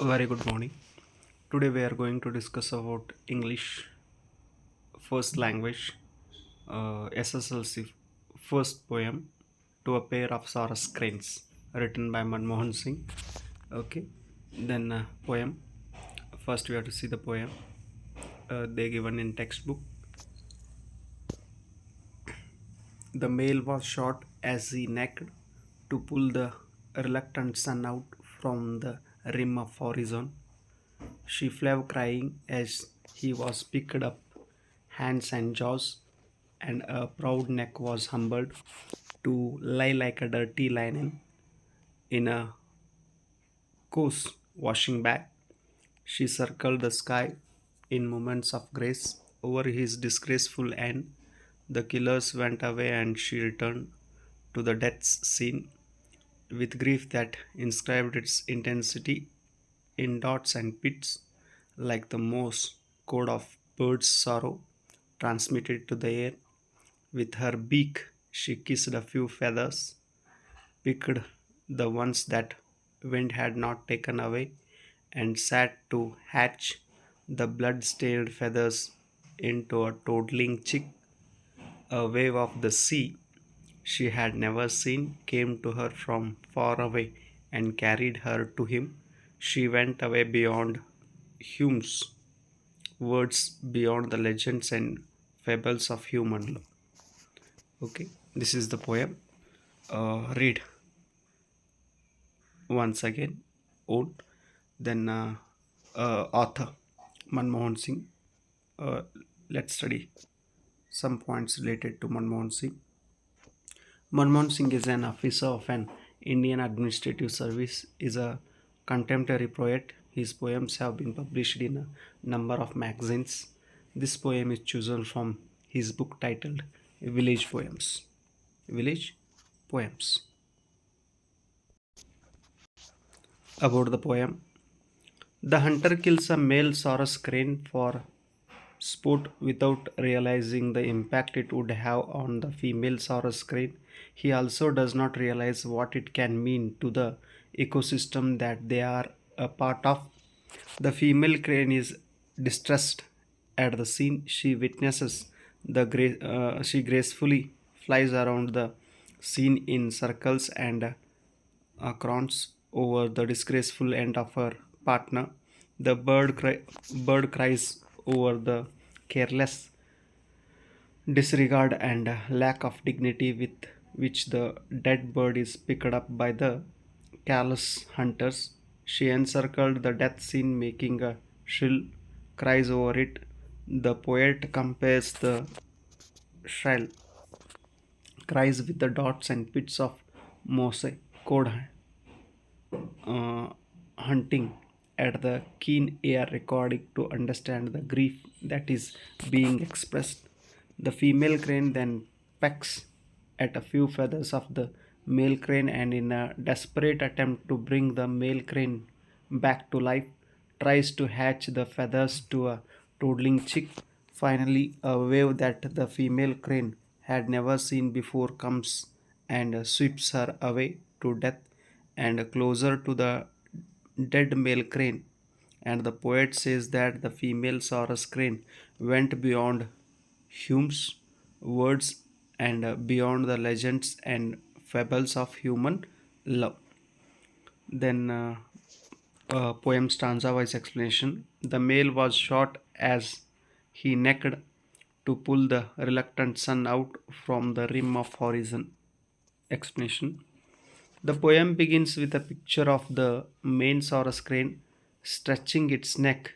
Very good morning. Today we are going to discuss about English first language, SSLC first poem to a pair of Sarus cranes, written by Manmohan Singh. Okay, then poem. First we have to see the poem. They given in textbook. The male was shot as he necked to pull the reluctant sun out from the rim of horizon. She fled crying as he was picked up, hands and jaws, and a proud neck was humbled to lie like a dirty linen in a coarse washing bag. She circled the sky in moments of grace over his disgraceful end. The killers went away and she returned to the death scene with grief that inscribed its intensity in dots and pits, like the Morse code of bird's sorrow transmitted to the air. With her beak, she kissed a few feathers, picked the ones that wind had not taken away, and sat to hatch the blood-stained feathers into a toddling chick. A wave of the sea she had never seen came to her from far away and carried her to him. She went away beyond Hume's words, beyond the legends and fables of human love. Okay, this is the poem. Read once again. Own. Then author Manmohan Singh. Uh, let's study some points related to Manmohan Singh. Manmohan Singh is an officer of an Indian Administrative Service, is a contemporary poet. His poems have been published in a number of magazines. This poem is chosen from his book titled Village Poems. Village Poems. About the poem. The hunter kills a male Sarus crane for sport without realizing the impact it would have on the female Sarus crane. He also does not realize what it can mean to the ecosystem that they are a part of. The female crane is distressed at the scene she witnesses. She gracefully flies around the scene in circles and crowns over the disgraceful end of her partner. The bird cries over the careless disregard and lack of dignity with which the dead bird is picked up by the callous hunters. She encircled the death scene, making a shrill cries over it. The poet compares the shrill cries with the dots and pits of Mose code uh, hunting at the keen air recording to understand the grief that is being expressed. The female crane then pecks at a few feathers of the male crane and, in a desperate attempt to bring the male crane back to life, tries to hatch the feathers to a toddling chick. Finally, a wave that the female crane had never seen before comes and sweeps her away to death and closer to the dead male crane. And the poet says that the female Saurus crane went beyond Hume's words and beyond the legends and fables of human love. Then, poem stanza wise explanation. The male was shot as he necked to pull the reluctant sun out from the rim of horizon. Explanation. The poem begins with a picture of the main Saurus crane stretching its neck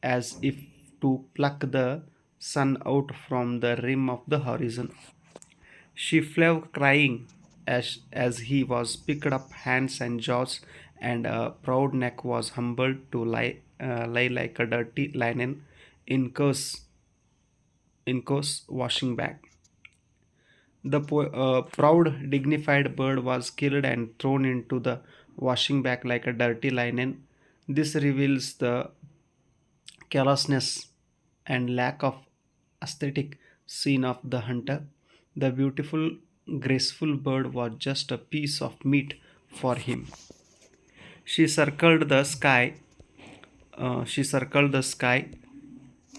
as if to pluck the sun out from the rim of the horizon. She flew crying as he was picked up hands and jaws, and a proud neck was humbled to lie like a dirty linen in coarse washing bag. The proud, dignified bird was killed and thrown into the washing bag like a dirty linen. This reveals the carelessness and lack of aesthetic scene of the hunter. The beautiful, graceful bird was just a piece of meat for him. She circled the sky She circled the sky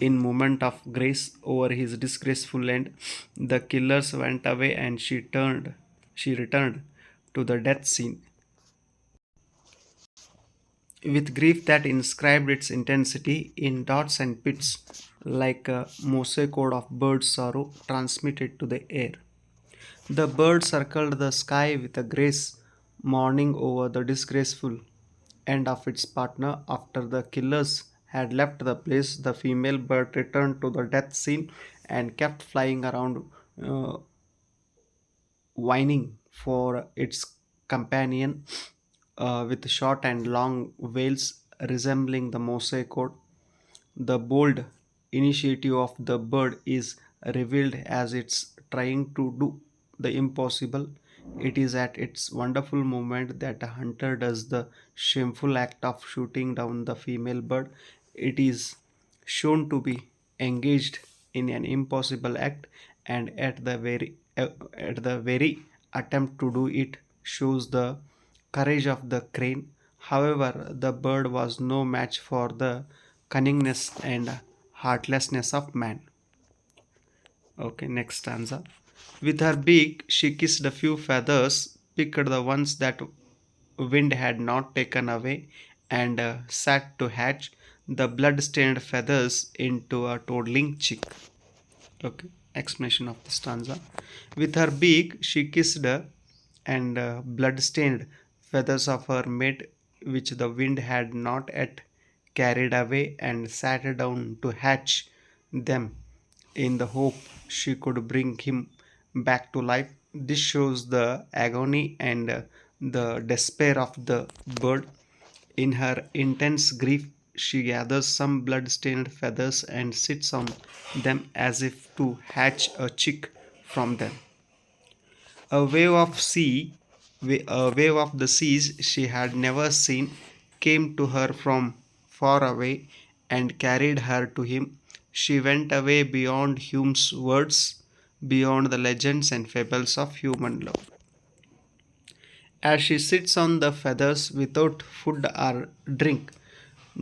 in moment of grace over his disgraceful end. The killers went away and she returned to the death scene with grief that inscribed its intensity in dots and pits like a mosaic code of bird sorrow transmitted to the air. The bird circled the sky with a grace, mourning over the disgraceful end of its partner. After the killers had left the place, the female bird returned to the death scene and kept flying around, uh, whining for its companion with short and long wails resembling the mosaic code. The bold initiative of the bird is revealed as it's trying to do the impossible. It is at its wonderful moment that a hunter does the shameful act of shooting down the female bird. It is shown to be engaged in an impossible act, and at the very attempt to do it shows the courage of the crane. However, the bird was no match for the cunningness and heartlessness of man. Okay, next stanza. With her beak, she kissed a few feathers, picked the ones that wind had not taken away, and sat to hatch the blood-stained feathers into a toddling chick. Okay, explanation of the stanza. With her beak, she kissed and blood-stained feathers of her mate, which the wind had not yet carried away, and sat down to hatch them in the hope she could bring him back to life. This shows the agony and the despair of the bird. In her intense grief, she gathers some blood-stained feathers and sits on them as if to hatch a chick from them. A wave of the seas she had never seen came to her from far away and carried her to him. She went away beyond Hume's words, beyond the legends and fables of human love. As she sits on the feathers without food or drink,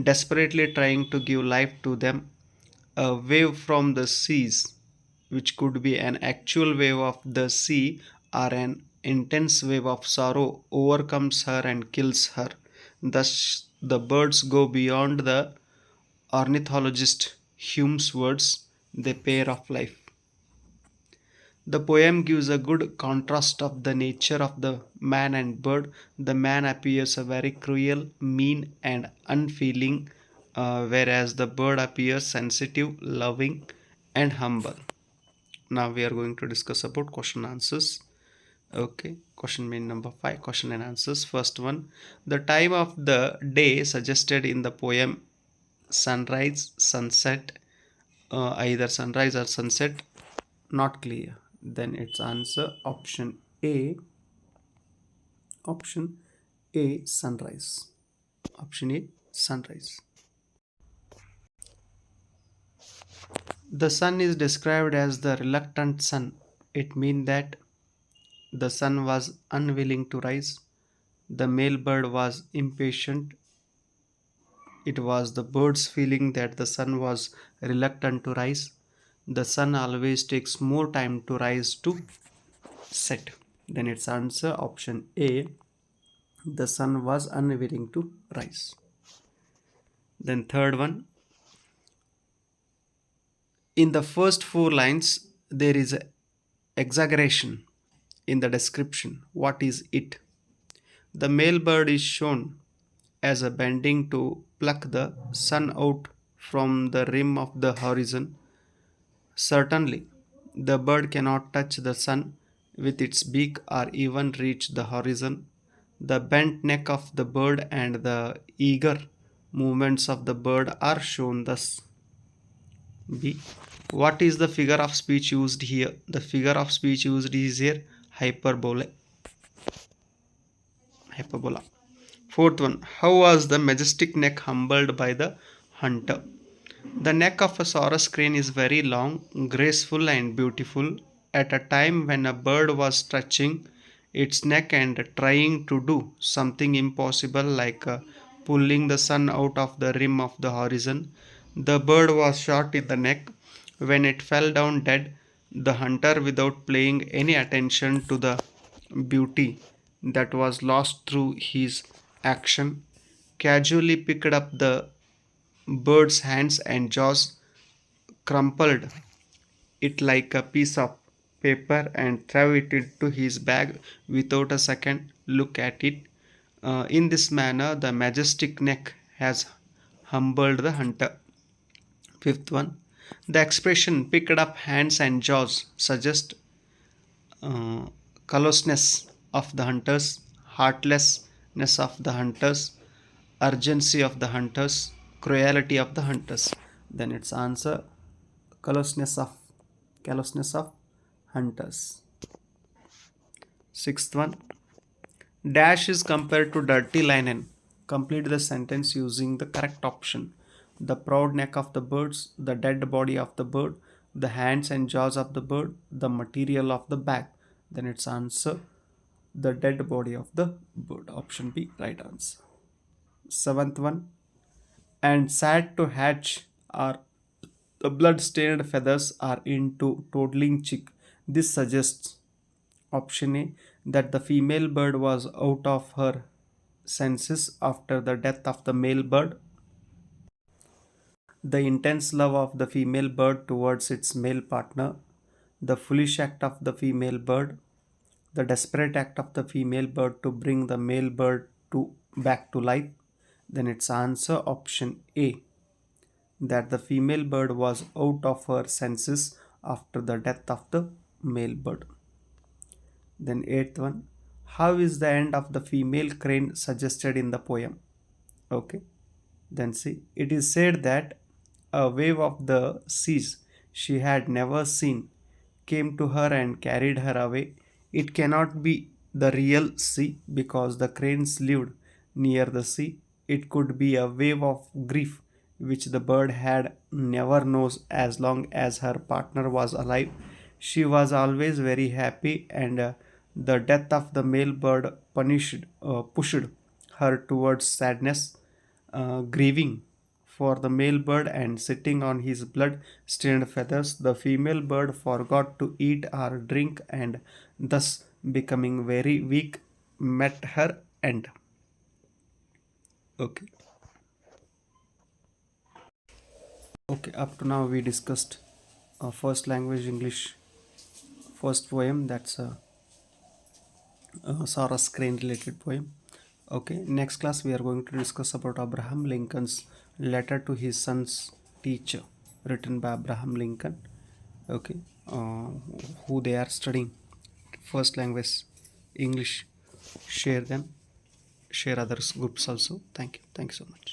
desperately trying to give life to them, a wave from the seas, which could be an actual wave of the sea or an intense wave of sorrow, overcomes her and kills her. Thus, the birds go beyond the ornithologist Hume's words, they pair of life. The poem gives a good contrast of the nature of the man and bird. The man appears a very cruel, mean, and unfeeling, whereas the bird appears sensitive, loving, and humble. Now we are going to discuss about question answers. Okay, question main number 5, question and answers. First one, the time of the day suggested in the poem sunrise, sunset, either sunrise or sunset, not clear. Then its answer option A, sunrise. Option A, sunrise. The sun is described as the reluctant sun. It means that the sun was unwilling to rise. The male bird was impatient. It was the bird's feeling that the sun was reluctant to rise. The sun always takes more time to rise to set. Then its answer option A, the sun was unwilling to rise. Then third one, in the first 4 lines there is a exaggeration in the description. What is it? The male bird is shown as a bending to pluck the sun out from the rim of the horizon. Certainly, the bird cannot touch the sun with its beak or even reach the horizon. The bent neck of the bird and the eager movements of the bird are shown thus. B. What is the figure of speech used here? The figure of speech used is here hyperbole. Hyperbola. Fourth one, how was the majestic neck humbled by the hunter? The neck of a Sarus crane is very long, graceful, and beautiful. At a time when a bird was stretching its neck and trying to do something impossible like pulling the sun out of the rim of the horizon. The bird was shot in the neck. When it fell down dead, the hunter, without paying any attention to the beauty that was lost through his action, casually picked up the bird's hands and jaws, crumpled it like a piece of paper, and threw it into his bag without a second look at it. In this manner, the majestic neck has humbled the hunter. Fifth one, the expression picked up hands and jaws suggests uh, callousness of the hunters, heartlessness of the hunters, urgency of the hunters, cruelty of the hunters. Then its answer, callousness of callousness of hunters. Sixth one, dash is compared to dirty linen. Complete the sentence using the correct option. The proud neck of the birds, the dead body of the bird, the hands and jaws of the bird, the material of the bag. Then its answer, the dead body of the bird. Option B, right answer. Seventh one, and sad to hatch are the blood-stained feathers are into toddling chick. This suggests option A, that the female bird was out of her senses after the death of the male bird. The intense love of the female bird towards its male partner, the foolish act of the female bird, the desperate act of the female bird to bring the male bird back to life. Then its answer, option A, that the female bird was out of her senses after the death of the male bird. Then eighth one, how is the end of the female crane suggested in the poem? Okay. Then see, it is said that a wave of the seas she had never seen came to her and carried her away. It cannot be the real sea because the cranes lived near the sea. It could be a wave of grief which the bird had never knows as long as her partner was alive. She was always very happy, and the death of the male bird pushed her towards sadness, grieving for the male bird and sitting on his blood stained feathers. The female bird forgot to eat or drink, and thus becoming very weak, met her end. Okay. Okay, up to now we discussed first language English, first poem, that's a Sarus crane related poem. Okay, next class we are going to discuss about Abraham Lincoln's letter to his son's teacher, written by Abraham Lincoln. Okay, who they are studying first language English, share them, share others groups also. Thank you so much.